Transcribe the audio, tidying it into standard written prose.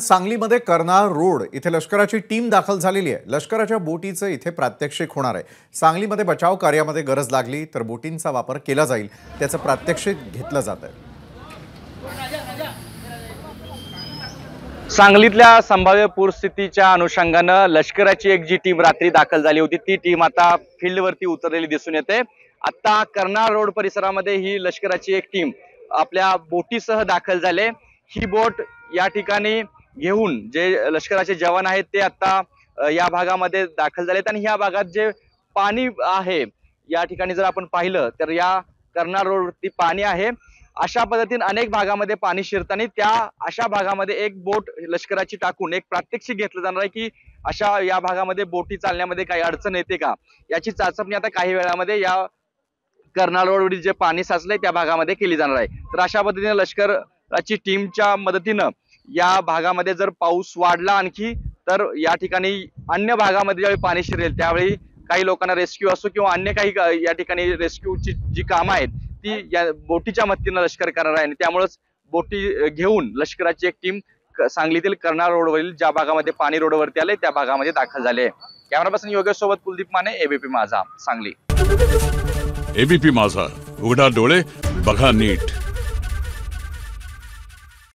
सांगलीमध्ये कर्नाळ रोड इथे लष्कराची टीम दाखल झालेली आहे। लष्कराच्या बोटीचं इथे प्रात्यक्षिक होणार आहे। सांगलीमध्ये बचाव कार्यामध्ये गरज लागली तर बोटींचा वापर केला जाईल, त्याचं प्रात्यक्षिक घेतलं जात आहे। सांगलीतल्या संभाव्य पूरस्थितीच्या अनुषंगाने लष्कराची एक जी टीम रात्री दाखल झाली होती ती टीम आता फील्डवरती उतरलेली दिसून येते। आता कर्नाळ रोड परिसरामध्ये ही लष्कराची एक टीम आपल्या बोटीसह दाखल झाले। ही बोट या ठिकाणी घेऊन जे लष्कराचे जवान आहेत ते आता या भागामध्ये दाखल झालेत आणि या भागात जे पाणी आहे या ठिकाणी जर आपण पाहिलं तर या कर्नाळ रोडवरती पाणी आहे। अशा पद्धतीने अनेक भागामध्ये पाणी शिरताना त्या अशा भागामध्ये एक बोट लष्कराची टाकून एक प्रात्यक्षिक घेतलं जाणार आहे की अशा या भागामध्ये बोटी चालण्यामध्ये काही अडचण येते का याची चाचपणी आता काही वेळामध्ये या कर्नाळ रोडवरील जे पाणी साचलंय त्या भागामध्ये केली जाणार आहे। तर अशा पद्धतीने लष्कराची टीमच्या मदतीनं या भागामध्ये जर पाऊस वाढला आणखी तर या ठिकाणी अन्य भागामध्ये ज्यावेळी पाणी शिरेल त्यावेळी काही लोकांना रेस्क्यू असो किंवा अन्य काही या ठिकाणी रेस्क्यूची जी कामं आहेत ती या बोटीच्या मदतीनं लष्कर करणार आहे आणि त्यामुळेच बोटी घेऊन लष्कराची एक टीम सांगलीतील कर्नाळ रोडवरील ज्या भागामध्ये पाणी रोडवरती आले त्या भागामध्ये दाखल झाले। कॅमेरा पर्सन योगेश सोबत कुलदीप माने, एबीपी माझा, सांगली। एबीपी माझा, उघडा डोळे बघा नीट।